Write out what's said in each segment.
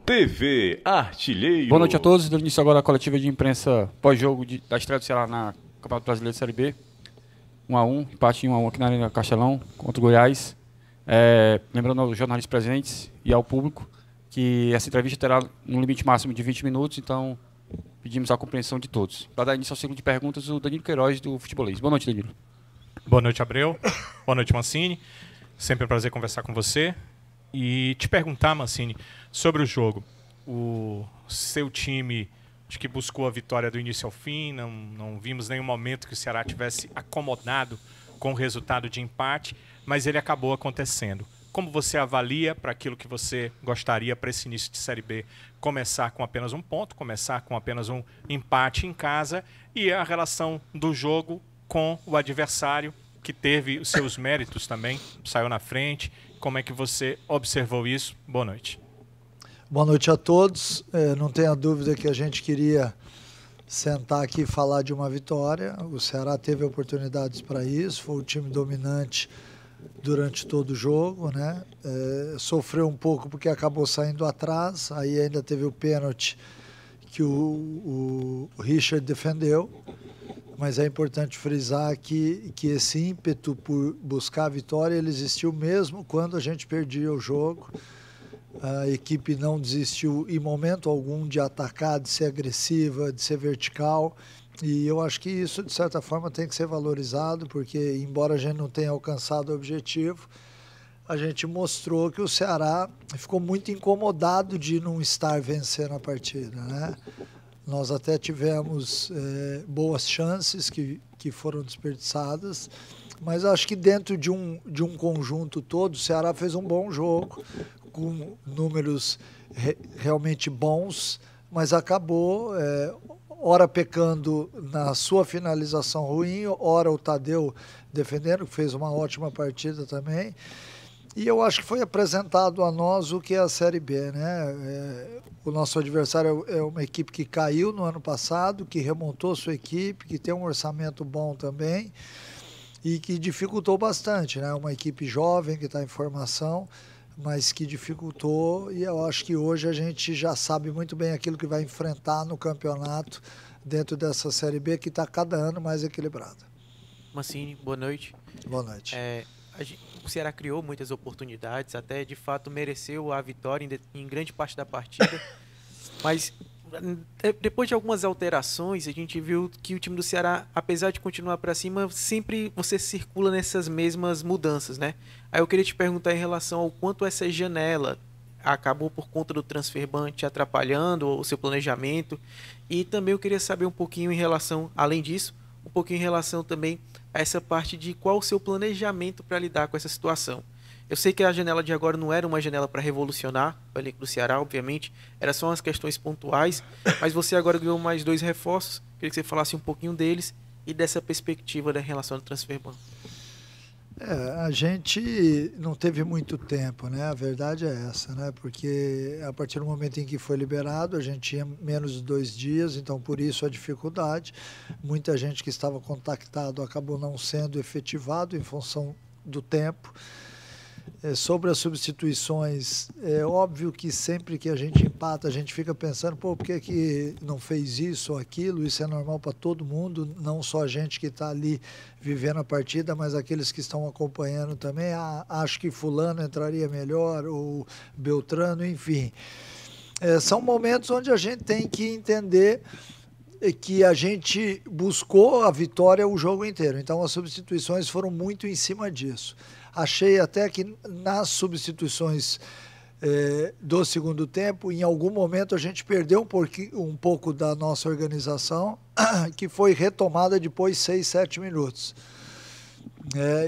TV Artilheiro. Boa noite a todos. Dando início agora a coletiva de imprensa pós-jogo da estreia do Ceará na Campeonato Brasileiro de Série B. 1-1, empate em 1-1 aqui na Arena Castelão contra o Goiás. Lembrando aos jornalistas presentes e ao público que essa entrevista terá um limite máximo de 20 minutos, então pedimos a compreensão de todos. Para dar início ao ciclo de perguntas, o Danilo Queiroz, do Futebolês. Boa noite, Danilo. Boa noite, Abreu. Boa noite, Mancini. Sempre um prazer conversar com você. E te perguntar, Mancini, sobre o jogo. O seu time, acho que buscou a vitória do início ao fim, não vimos nenhum momento que o Ceará tivesse acomodado com o resultado de empate, mas ele acabou acontecendo. Como você avalia para aquilo que você gostaria para esse início de Série B? Começar com apenas um ponto, começar com apenas um empate em casa e a relação do jogo com o adversário, que teve os seus méritos também, saiu na frente. Como é que você observou isso? Boa noite. Boa noite a todos. Não tenha dúvida que a gente queria sentar aqui e falar de uma vitória. O Ceará teve oportunidades para isso, foi o time dominante durante todo o jogo, né? Sofreu um pouco porque acabou saindo atrás, aí ainda teve o pênalti que o Richard defendeu. Mas é importante frisar que esse ímpeto por buscar a vitória, ele existiu mesmo quando a gente perdia o jogo. A equipe não desistiu em momento algum de atacar, de ser agressiva, de ser vertical. E eu acho que isso, de certa forma, tem que ser valorizado, porque embora a gente não tenha alcançado o objetivo, a gente mostrou que o Ceará ficou muito incomodado de não estar vencendo a partida, né? Nós até tivemos boas chances que foram desperdiçadas, mas acho que dentro de um conjunto todo, o Ceará fez um bom jogo, com números realmente bons, mas acabou, ora pecando na sua finalização ruim, ora o Tadeu defendendo, que fez uma ótima partida também. E eu acho que foi apresentado a nós o que é a Série B, né? O nosso adversário é uma equipe que caiu no ano passado, que remontou sua equipe, que tem um orçamento bom também e que dificultou bastante, né? Uma equipe jovem que está em formação, mas que dificultou, e eu acho que hoje a gente já sabe muito bem aquilo que vai enfrentar no campeonato dentro dessa Série B, que está cada ano mais equilibrada. Mancini, boa noite. Boa noite. O Ceará criou muitas oportunidades, até de fato mereceu a vitória em grande parte da partida, mas depois de algumas alterações a gente viu que o time do Ceará, apesar de continuar para cima, sempre você circula nessas mesmas mudanças, né? Aí eu queria te perguntar em relação ao quanto essa janela acabou por conta do transfer ban te atrapalhando o seu planejamento, e também eu queria saber um pouquinho em relação, além disso, um pouquinho em relação também a essa parte de qual o seu planejamento para lidar com essa situação. Eu sei que a janela de agora não era uma janela para revolucionar o elenco do Ceará, obviamente, era só umas questões pontuais, mas você agora ganhou mais 2 reforços, queria que você falasse um pouquinho deles e dessa perspectiva da relação do transfer ban. A gente não teve muito tempo, né? A verdade é essa, né? Porque a partir do momento em que foi liberado, a gente tinha menos de 2 dias, então por isso a dificuldade. Muita gente que estava contactado acabou não sendo efetivado em função do tempo. Sobre as substituições, é óbvio que sempre que a gente empata, a gente fica pensando, por que não fez isso ou aquilo? Isso é normal para todo mundo, não só a gente que está ali vivendo a partida, mas aqueles que estão acompanhando também. Acho que fulano entraria melhor, ou Beltrano, enfim. São momentos onde a gente tem que entender que a gente buscou a vitória o jogo inteiro. Então as substituições foram muito em cima disso. Achei até que nas substituições do segundo tempo, em algum momento a gente perdeu um pouco da nossa organização, que foi retomada depois de 6, 7 minutos.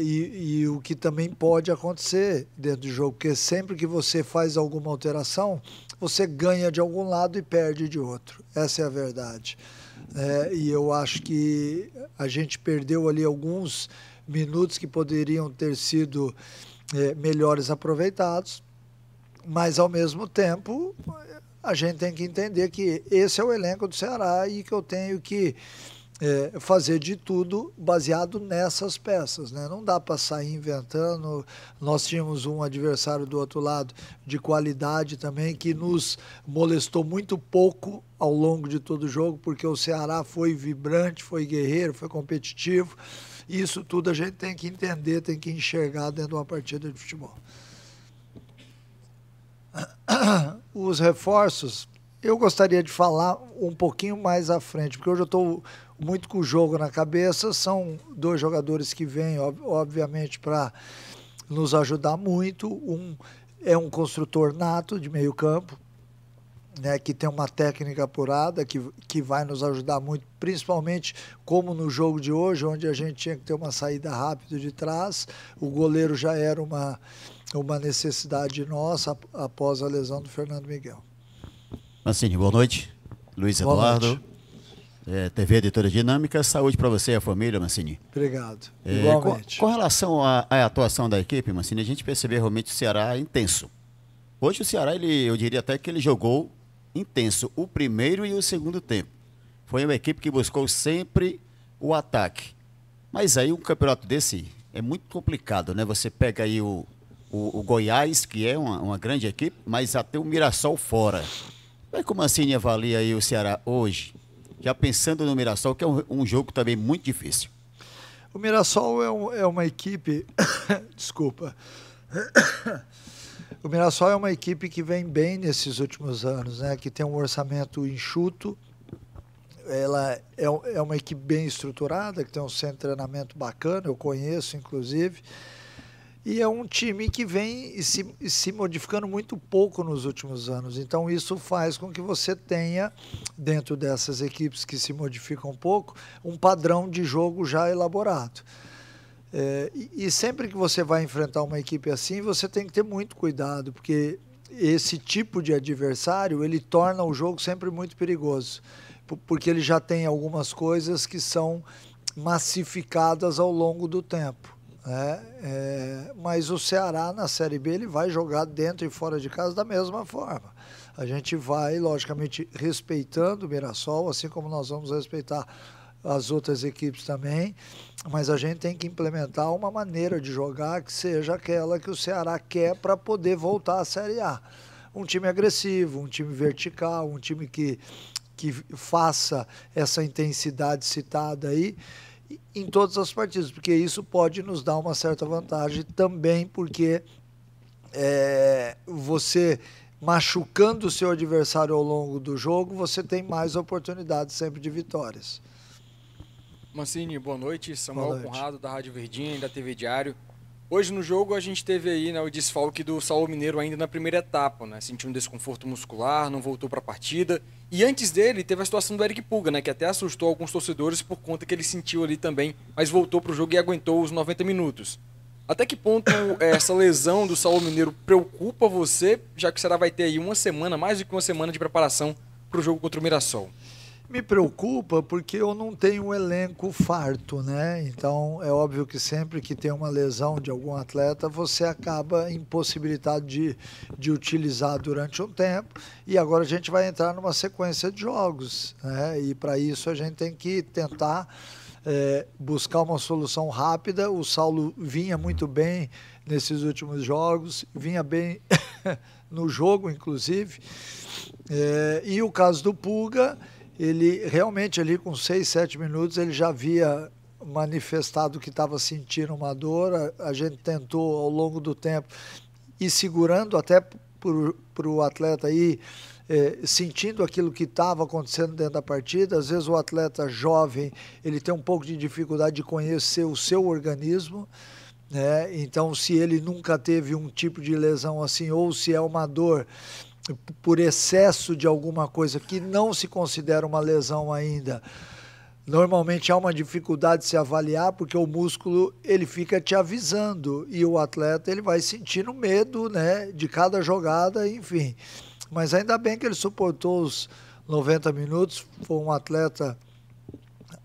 E o que também pode acontecer dentro do jogo, porque sempre que você faz alguma alteração, você ganha de algum lado e perde de outro. Essa é a verdade. E eu acho que a gente perdeu ali alguns minutos que poderiam ter sido melhores aproveitados, mas ao mesmo tempo a gente tem que entender que esse é o elenco do Ceará e que eu tenho que fazer de tudo baseado nessas peças, né? Não dá para sair inventando. Nós tínhamos um adversário do outro lado de qualidade também, que nos molestou muito pouco ao longo de todo o jogo, porque o Ceará foi vibrante, foi guerreiro, foi competitivo. Isso tudo a gente tem que entender, tem que enxergar dentro de uma partida de futebol. Os reforços, eu gostaria de falar um pouquinho mais à frente, porque hoje eu estou muito com o jogo na cabeça. São 2 jogadores que vêm, obviamente, para nos ajudar muito. Um é um construtor nato de meio campo, né, que tem uma técnica apurada, que vai nos ajudar muito, principalmente como no jogo de hoje, onde a gente tinha que ter uma saída rápida de trás. O goleiro já era uma necessidade nossa após a lesão do Fernando Miguel. Mancini, boa noite. Luiz Eduardo, TV Editora Dinâmica. Saúde para você e a família, Mancini. Obrigado. Igualmente. Com relação à atuação da equipe, Mancini, a gente percebeu realmente o Ceará intenso. Hoje o Ceará, eu diria até que ele jogou intenso o primeiro e o segundo tempo. Foi uma equipe que buscou sempre o ataque. Mas aí um campeonato desse é muito complicado, né? Você pega aí o Goiás, que é uma grande equipe, mas até o Mirassol fora. Como o Mancini avalia aí o Ceará hoje, já pensando no Mirassol, que é um jogo também muito difícil? O Mirassol é uma equipe... Desculpa. O Mirassol é uma equipe que vem bem nesses últimos anos, né? Que tem um orçamento enxuto. Ela é uma equipe bem estruturada, que tem um centro de treinamento bacana, eu conheço, inclusive. E é um time que vem se modificando muito pouco nos últimos anos. Então, isso faz com que você tenha, dentro dessas equipes que se modificam pouco, um padrão de jogo já elaborado. E sempre que você vai enfrentar uma equipe assim, você tem que ter muito cuidado, porque esse tipo de adversário, ele torna o jogo sempre muito perigoso, porque ele já tem algumas coisas que são massificadas ao longo do tempo. Mas o Ceará, na Série B, ele vai jogar dentro e fora de casa da mesma forma. A gente vai, logicamente, respeitando o Mirassol, assim como nós vamos respeitar as outras equipes também, mas a gente tem que implementar uma maneira de jogar que seja aquela que o Ceará quer para poder voltar à Série A. Um time agressivo, um time vertical, um time que faça essa intensidade citada aí em todas as partidas, porque isso pode nos dar uma certa vantagem também, porque você machucando o seu adversário ao longo do jogo, você tem mais oportunidades sempre de vitórias. Mancini, boa noite. Samuel Conrado, da Rádio Verdinha e da TV Diário. Hoje no jogo a gente teve aí, né, o desfalque do Saulo Mineiro ainda na primeira etapa, né? Sentiu um desconforto muscular, não voltou para a partida. E antes dele teve a situação do Eric Puga, né, que até assustou alguns torcedores por conta que ele sentiu ali também, mas voltou para o jogo e aguentou os 90 minutos. Até que ponto essa lesão do Saulo Mineiro preocupa você, já que o Ceará vai ter aí uma semana, mais do que uma semana de preparação para o jogo contra o Mirassol? Me preocupa porque eu não tenho um elenco farto, né? Então, é óbvio que sempre que tem uma lesão de algum atleta, você acaba impossibilitado de utilizar durante um tempo. E agora a gente vai entrar numa sequência de jogos, né? E para isso a gente tem que tentar buscar uma solução rápida. O Saulo vinha muito bem nesses últimos jogos, vinha bem no jogo, inclusive. E o caso do Puga, ele realmente ali com 6, 7 minutos ele já havia manifestado que estava sentindo uma dor. A gente tentou ao longo do tempo ir segurando até para o atleta ir sentindo aquilo que estava acontecendo dentro da partida. Às vezes o atleta jovem ele tem um pouco de dificuldade de conhecer o seu organismo, né? Então, se ele nunca teve um tipo de lesão assim, ou se é uma dor por excesso de alguma coisa que não se considera uma lesão ainda, normalmente há uma dificuldade de se avaliar, porque o músculo ele fica te avisando e o atleta ele vai sentindo medo, né, de cada jogada, enfim. Mas ainda bem que ele suportou os 90 minutos, foi um atleta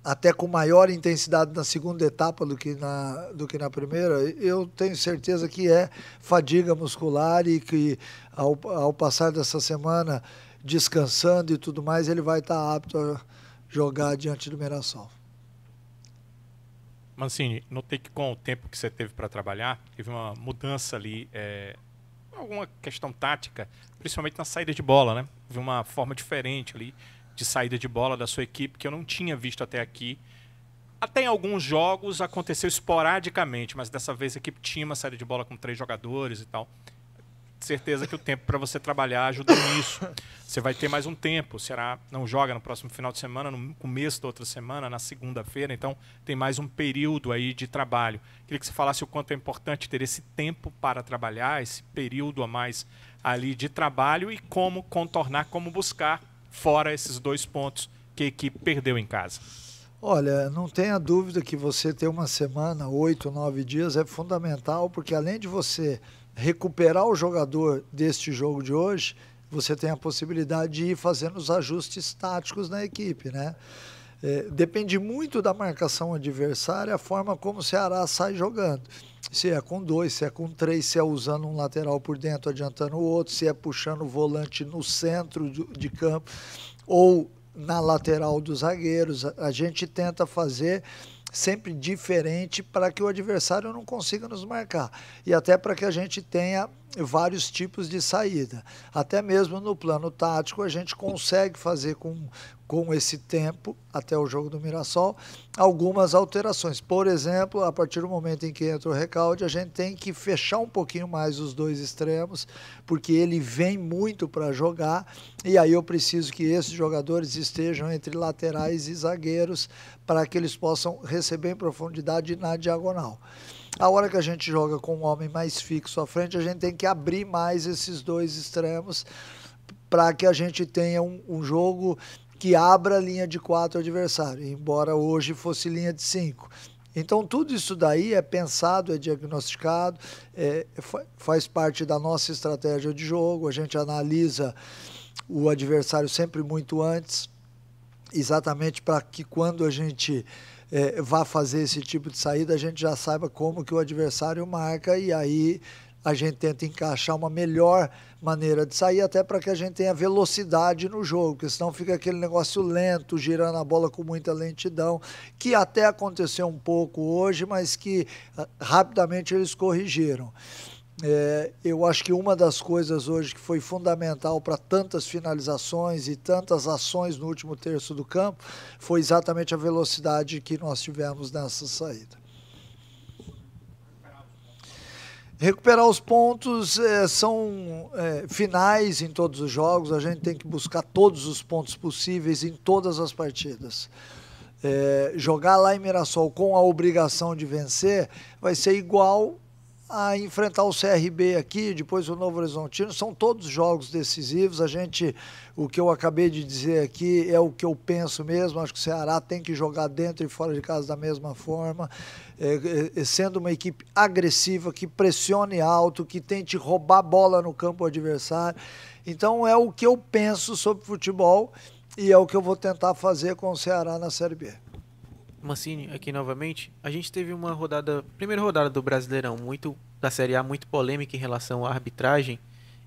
até com maior intensidade na segunda etapa do que na primeira. Eu tenho certeza que é fadiga muscular e que ao passar dessa semana descansando e tudo mais, ele vai estar apto a jogar diante do Mirassol. Mancini, notei que com o tempo que você teve para trabalhar, teve uma mudança ali, alguma questão tática, principalmente na saída de bola, né? Houve uma forma diferente ali de saída de bola da sua equipe que eu não tinha visto até aqui. Até em alguns jogos aconteceu esporadicamente, mas dessa vez a equipe tinha uma saída de bola com 3 jogadores e tal. Certeza que o tempo para você trabalhar ajuda nisso. Você vai ter mais um tempo. O Ceará não joga no próximo final de semana, no começo da outra semana, na segunda-feira, então tem mais um período aí de trabalho. Queria que você falasse o quanto é importante ter esse tempo para trabalhar, esse período a mais ali de trabalho e como contornar, como buscar fora esses 2 pontos que a equipe perdeu em casa. Olha, não tenha dúvida que você ter uma semana, 8, 9 dias é fundamental, porque além de você recuperar o jogador deste jogo de hoje, você tem a possibilidade de ir fazendo os ajustes táticos na equipe, né? Depende muito da marcação adversária, a forma como o Ceará sai jogando. Se é com 2, se é com 3, se é usando um lateral por dentro, adiantando o outro, se é puxando o volante no centro de campo ou na lateral dos zagueiros. A gente tenta fazer sempre diferente para que o adversário não consiga nos marcar e até para que a gente tenha vários tipos de saída. Até mesmo no plano tático a gente consegue fazer com esse tempo, até o jogo do Mirassol, algumas alterações. Por exemplo, a partir do momento em que entra o Recalde, a gente tem que fechar um pouquinho mais os 2 extremos, porque ele vem muito para jogar, e aí eu preciso que esses jogadores estejam entre laterais e zagueiros, para que eles possam receber em profundidade na diagonal. A hora que a gente joga com um homem mais fixo à frente, a gente tem que abrir mais esses 2 extremos para que a gente tenha um jogo que abra a linha de 4 adversário, embora hoje fosse linha de 5. Então tudo isso daí é pensado, é diagnosticado, faz parte da nossa estratégia de jogo, a gente analisa o adversário sempre muito antes, exatamente para que quando a gente vá fazer esse tipo de saída, a gente já saiba como que o adversário marca e aí a gente tenta encaixar uma melhor maneira de sair, até para que a gente tenha velocidade no jogo, porque senão fica aquele negócio lento, girando a bola com muita lentidão, que até aconteceu um pouco hoje, mas que rapidamente eles corrigiram. Eu acho que uma das coisas hoje que foi fundamental para tantas finalizações e tantas ações no último terço do campo foi exatamente a velocidade que nós tivemos nessa saída. Recuperar os pontos são finais em todos os jogos, a gente tem que buscar todos os pontos possíveis em todas as partidas. Jogar lá em Mirassol com a obrigação de vencer vai ser igual a enfrentar o CRB aqui, depois o Novo Horizontino, são todos jogos decisivos. O que eu acabei de dizer aqui é o que eu penso mesmo, acho que o Ceará tem que jogar dentro e fora de casa da mesma forma, sendo uma equipe agressiva, que pressione alto, que tente roubar bola no campo adversário. Então é o que eu penso sobre futebol e é o que eu vou tentar fazer com o Ceará na Série B. Mancini, aqui novamente, a gente teve uma primeira rodada do Brasileirão, da Série A, muito polêmica em relação à arbitragem,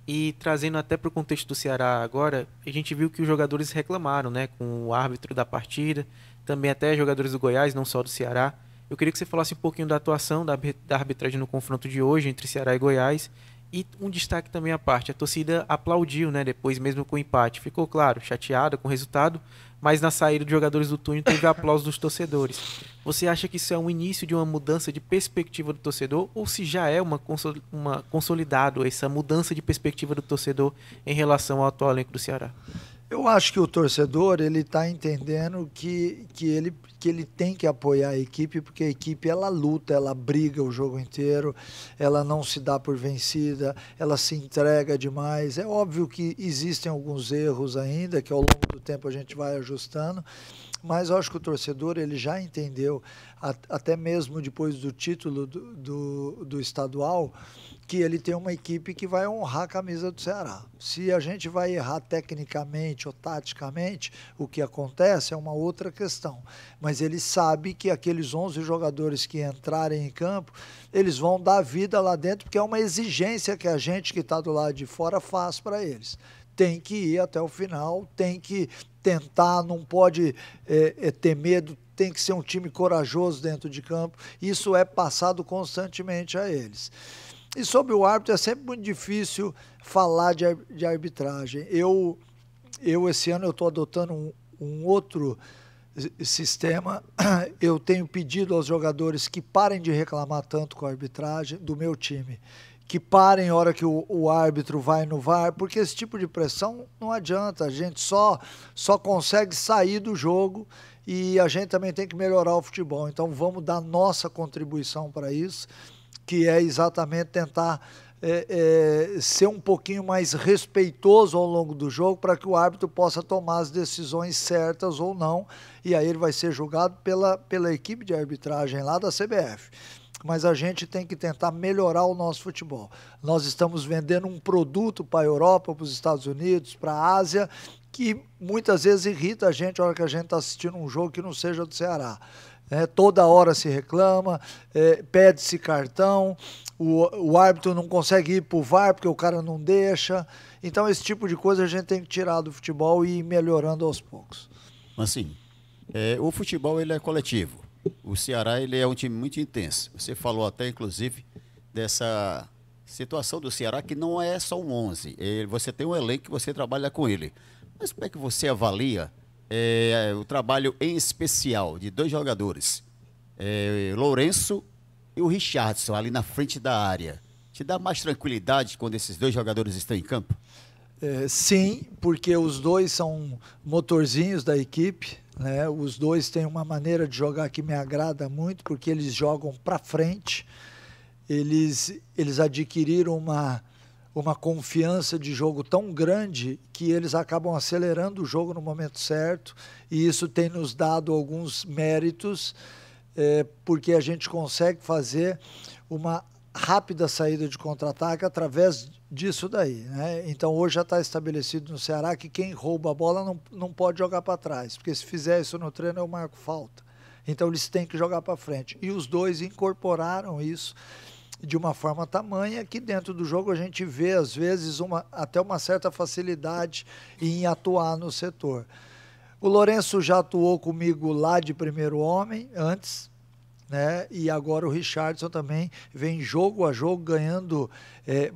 e trazendo até para o contexto do Ceará agora, a gente viu que os jogadores reclamaram, né, com o árbitro da partida, também até jogadores do Goiás, não só do Ceará. Eu queria que você falasse um pouquinho da atuação da arbitragem no confronto de hoje entre Ceará e Goiás, e um destaque também à parte, a torcida aplaudiu, né, depois mesmo com o empate, ficou claro, chateada com o resultado, mas na saída dos jogadores do túnel teve aplauso dos torcedores. Você acha que isso é um início de uma mudança de perspectiva do torcedor ou se já é uma consolidado essa mudança de perspectiva do torcedor em relação ao atual elenco do Ceará? Eu acho que o torcedor ele está entendendo que ele tem que apoiar a equipe, porque a equipe ela luta, ela briga o jogo inteiro, ela não se dá por vencida, ela se entrega demais. É óbvio que existem alguns erros ainda, que ao longo do tempo a gente vai ajustando, mas eu acho que o torcedor ele já entendeu, até mesmo depois do título do estadual, que ele tem uma equipe que vai honrar a camisa do Ceará. Se a gente vai errar tecnicamente ou taticamente, o que acontece é uma outra questão. Mas ele sabe que aqueles 11 jogadores que entrarem em campo, eles vão dar vida lá dentro, porque é uma exigência que a gente que está do lado de fora faz para eles. Tem que ir até o final, tem que tentar, não pode ter medo, tem que ser um time corajoso dentro de campo. Isso é passado constantemente a eles. E sobre o árbitro, é sempre muito difícil falar de arbitragem. Eu esse ano, eu estou adotando um outro sistema. Eu tenho pedido aos jogadores que parem de reclamar tanto com a arbitragem do meu time, que parem a hora que o árbitro vai no VAR, porque esse tipo de pressão não adianta, a gente só consegue sair do jogo e a gente também tem que melhorar o futebol. Então vamos dar nossa contribuição para isso, que é exatamente tentar ser um pouquinho mais respeitoso ao longo do jogo para que o árbitro possa tomar as decisões certas ou não, e aí ele vai ser julgado pela equipe de arbitragem lá da CBF. Mas a gente tem que tentar melhorar o nosso futebol. Nós estamos vendendo um produto para a Europa, para os Estados Unidos, para a Ásia, que muitas vezes irrita a gente na hora que a gente está assistindo um jogo que não seja do Ceará. Toda hora se reclama, pede-se cartão, o árbitro não consegue ir para o VAR porque o cara não deixa. Então esse tipo de coisa a gente tem que tirar do futebol e ir melhorando aos poucos. Assim, o futebol ele é coletivo. O Ceará ele é um time muito intenso. Você falou até, inclusive, dessa situação do Ceará que não é só um 11. Você tem um elenco que você trabalha com ele. Mas como é que você avalia o trabalho em especial de dois jogadores, Lourenço e o Richardson, ali na frente da área? Te dá mais tranquilidade quando esses dois jogadores estão em campo? Sim, porque os dois são motorzinhos da equipe, né? Os dois têm uma maneira de jogar que me agrada muito, porque eles jogam para frente, eles adquiriram uma confiança de jogo tão grande que eles acabam acelerando o jogo no momento certo, e isso tem nos dado alguns méritos, porque a gente consegue fazer uma rápida saída de contra-ataque através disso daí, né? Então hoje já está estabelecido no Ceará que quem rouba a bola não pode jogar para trás, porque se fizer isso no treino eu marco falta. Então eles têm que jogar para frente. E os dois incorporaram isso de uma forma tamanha que dentro do jogo a gente vê às vezes até uma certa facilidade em atuar no setor. O Lourenço já atuou comigo lá de primeiro homem antes, né? E agora o Richardson também vem jogo a jogo ganhando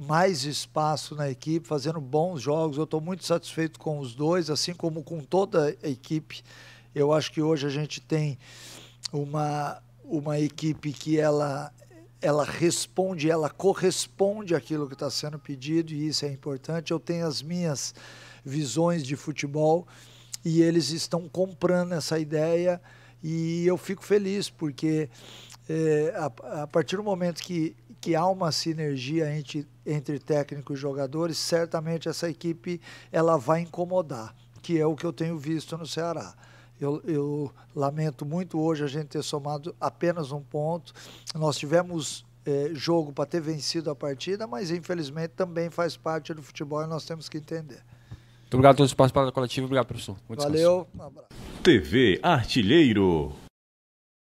mais espaço na equipe, fazendo bons jogos. Eu estou muito satisfeito com os dois, assim como com toda a equipe. Eu acho que hoje a gente tem uma equipe que ela responde, ela corresponde àquilo que está sendo pedido, e isso é importante. Eu tenho as minhas visões de futebol e eles estão comprando essa ideia, e eu fico feliz porque a partir do momento que há uma sinergia entre técnico e jogadores, certamente essa equipe ela vai incomodar, que é o que eu tenho visto no Ceará. Eu lamento muito hoje a gente ter somado apenas um ponto. Nós tivemos jogo para ter vencido a partida, mas infelizmente também faz parte do futebol e nós temos que entender. Muito obrigado a todos que participaram da coletiva. Obrigado, professor. Valeu. Um abraço. TV Artilheiro.